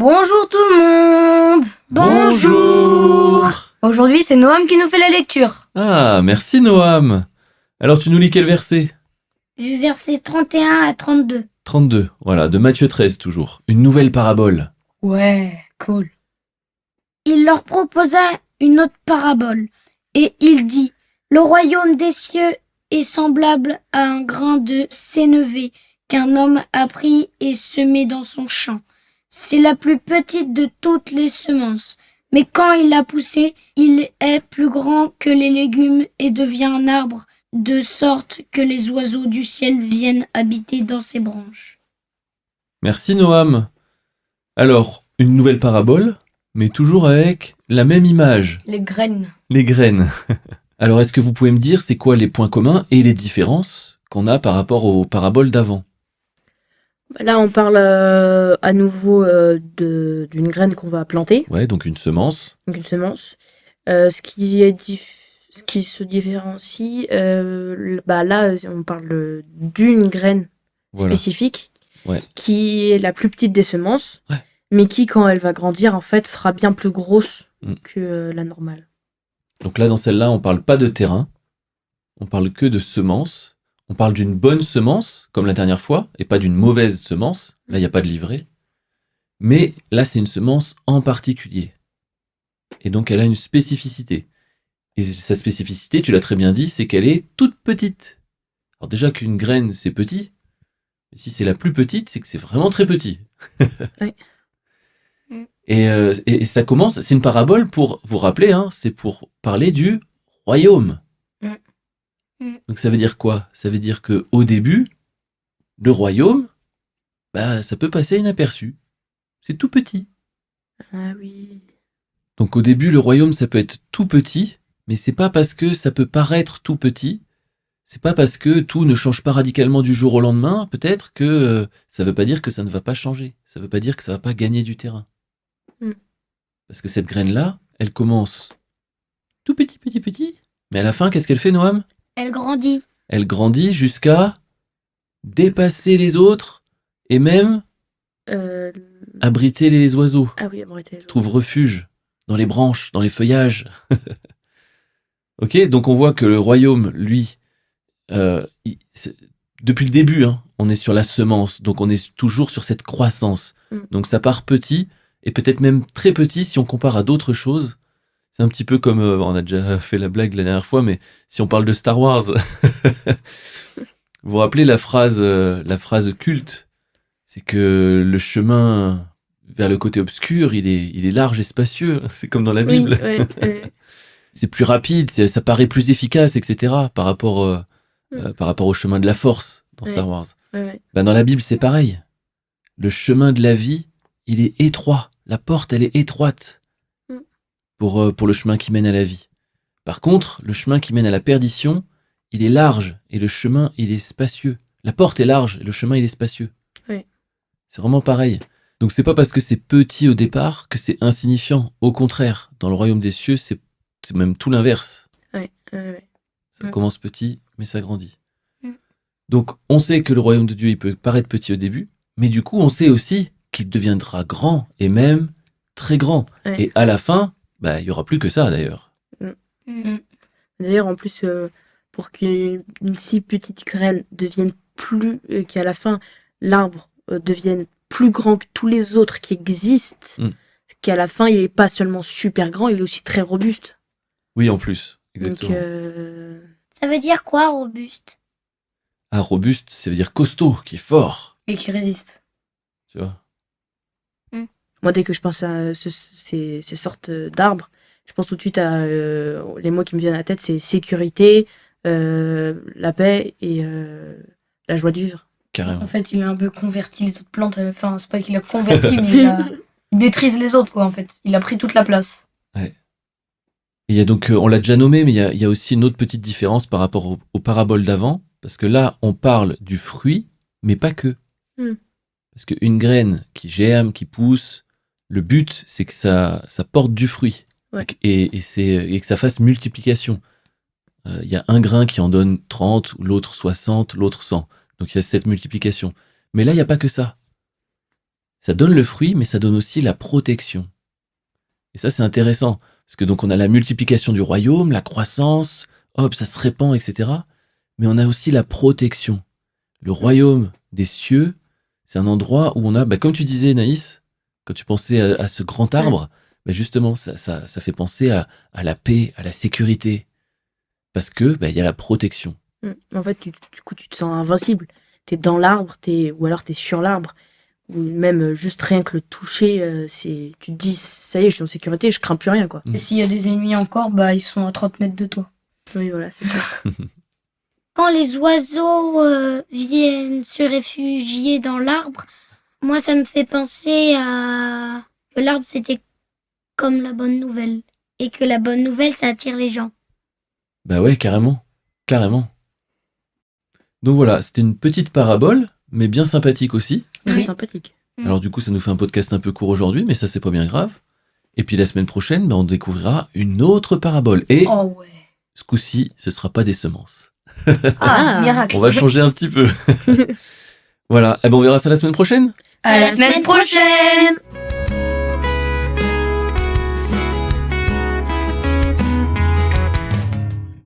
Bonjour tout le monde. Bonjour. Aujourd'hui, c'est Noam qui nous fait la lecture. Ah, merci Noam. Alors tu nous lis quel verset? Du verset 31 à 32. 32, voilà, de Matthieu 13 toujours. Une nouvelle parabole. Ouais, cool. Il leur proposa une autre parabole, et il dit, le royaume des cieux est semblable à un grain de sénévé qu'un homme a pris et semé dans son champ. C'est la plus petite de toutes les semences, mais quand il a poussé, il est plus grand que les légumes et devient un arbre, de sorte que les oiseaux du ciel viennent habiter dans ses branches. Merci Noam. Alors, une nouvelle parabole, mais toujours avec la même image, Les graines. les graines. Alors est-ce que vous pouvez me dire c'est quoi les points communs et les différences qu'on a par rapport aux paraboles d'avant? Là, on parle à nouveau d'une graine qu'on va planter, Ouais, donc une semence. donc une semence. Ce qui se différencie, là, on parle d'une graine Voilà. spécifique Ouais. qui est la plus petite des semences, Ouais. mais qui, quand elle va grandir, en fait, sera bien plus grosse Mm. que la normale. Donc là, dans celle-là, on parle pas de terrain, on parle que de semences. On parle d'une bonne semence, comme la dernière fois, et pas d'une mauvaise semence. Là, il n'y a pas de livret. Mais là, c'est une semence en particulier. Et donc, elle a une spécificité. Et sa spécificité, tu l'as très bien dit, c'est qu'elle est toute petite. Alors déjà qu'une graine, c'est petit. Mais si c'est la plus petite, c'est que c'est vraiment très petit. Oui. Et ça commence, c'est une parabole pour vous rappeler, hein, c'est pour parler du royaume. Donc ça veut dire quoi? Ça veut dire que au début, le royaume, ça peut passer inaperçu. C'est tout petit. Ah oui. Donc au début, le royaume, ça peut être tout petit, mais c'est pas parce que ça peut paraître tout petit, c'est pas parce que tout ne change pas radicalement du jour au lendemain, peut-être que ça veut pas dire que ça ne va pas changer. Ça veut pas dire que ça va pas gagner du terrain. Mm. Parce que cette graine-là, elle commence tout petit, petit, petit, mais à la fin, qu'est-ce qu'elle fait, Noam? Elle grandit. Elle grandit jusqu'à dépasser les autres et même Euh, abriter les oiseaux. Ah oui, abriter les autres. Trouve refuge dans les branches, dans les feuillages. Ok, donc on voit que le royaume, lui, depuis le début, hein, on est sur la semence, donc on est toujours sur cette croissance. Mm. Donc ça part petit, et peut-être même très petit si on compare à d'autres choses. C'est un petit peu comme, on a déjà fait la blague la dernière fois, mais si on parle de Star Wars, vous vous rappelez la phrase culte, c'est que le chemin vers le côté obscur, il est large et spacieux. C'est comme dans la Oui, Bible. ouais. C'est plus rapide, ça paraît plus efficace, etc. par rapport au chemin de la force dans Star Wars. Ouais. Dans la Bible, c'est pareil. Le chemin de la vie, il est étroit. La porte, elle est étroite pour le chemin qui mène à la vie. Par contre, le chemin qui mène à la perdition, il est large et le chemin, il est spacieux. La porte est large et le chemin, il est spacieux. Ouais. C'est vraiment pareil. Donc c'est pas parce que c'est petit au départ que c'est insignifiant. Au contraire, dans le royaume des cieux, c'est même tout l'inverse. Ouais. Ça commence petit, mais ça grandit. Donc on sait que le royaume de Dieu, il peut paraître petit au début, mais du coup on sait aussi qu'il deviendra grand et même très grand. Ouais. Et à la fin, il y aura plus que ça d'ailleurs. D'ailleurs, en plus, pour qu'une si petite graine devienne qu'à la fin, l'arbre devienne plus grand que tous les autres qui existent, qu'à la fin, il n'est pas seulement super grand, il est aussi très robuste. Oui, en plus, exactement. Donc, Ça veut dire quoi, robuste? Ah, robuste, ça veut dire costaud, qui est fort, Et qui résiste. tu vois. moi, dès que je pense à ces sortes d'arbres, je pense tout de suite à les mots qui me viennent à la tête, c'est sécurité, la paix et la joie de vivre. Carrément. En fait, il a un peu converti les autres plantes. Enfin, c'est pas qu'il a converti, mais il maîtrise les autres, quoi, en fait. Il a pris toute la place. Ouais. Et il y a donc, on l'a déjà nommé, mais il y a aussi une autre petite différence par rapport aux paraboles d'avant, parce que là, on parle du fruit, mais pas que. Parce qu'une graine qui germe, qui pousse, le but, c'est que ça porte du fruit. Ouais. Et que ça fasse multiplication. Il y a un grain qui en donne 30, l'autre 60, l'autre 100. Donc il y a cette multiplication. Mais là, il n'y a pas que ça. Ça donne le fruit, mais ça donne aussi la protection. Et ça, c'est intéressant. Parce que donc, on a la multiplication du royaume, la croissance, hop, ça se répand, etc. Mais on a aussi la protection. Le royaume des cieux, c'est un endroit où on a, comme tu disais, Naïs, quand tu pensais à ce grand arbre, justement, ça fait penser à la paix, à la sécurité. Parce que il y a la protection. En fait, du coup, tu te sens invincible. T'es dans l'arbre, ou alors t'es sur l'arbre. Ou même juste rien que le toucher, tu te dis, ça y est, je suis en sécurité, je crains plus rien, quoi. Et s'il y a des ennemis encore, ils sont à 30 mètres de toi. Oui, voilà, c'est ça. Quand les oiseaux viennent se réfugier dans l'arbre, moi, ça me fait penser à que l'arbre, c'était comme la bonne nouvelle. Et que la bonne nouvelle, ça attire les gens. Bah ouais, carrément. Carrément. Donc voilà, c'était une petite parabole, mais bien sympathique aussi. Très Oui. sympathique. Alors du coup, ça nous fait un podcast un peu court aujourd'hui, mais ça, c'est pas bien grave. Et puis la semaine prochaine, on découvrira une autre parabole. Et Oh ouais. ce coup-ci, ce sera pas des semences. Ah, miracle. On va changer un petit peu. Voilà, on verra ça la semaine prochaine. À la semaine prochaine.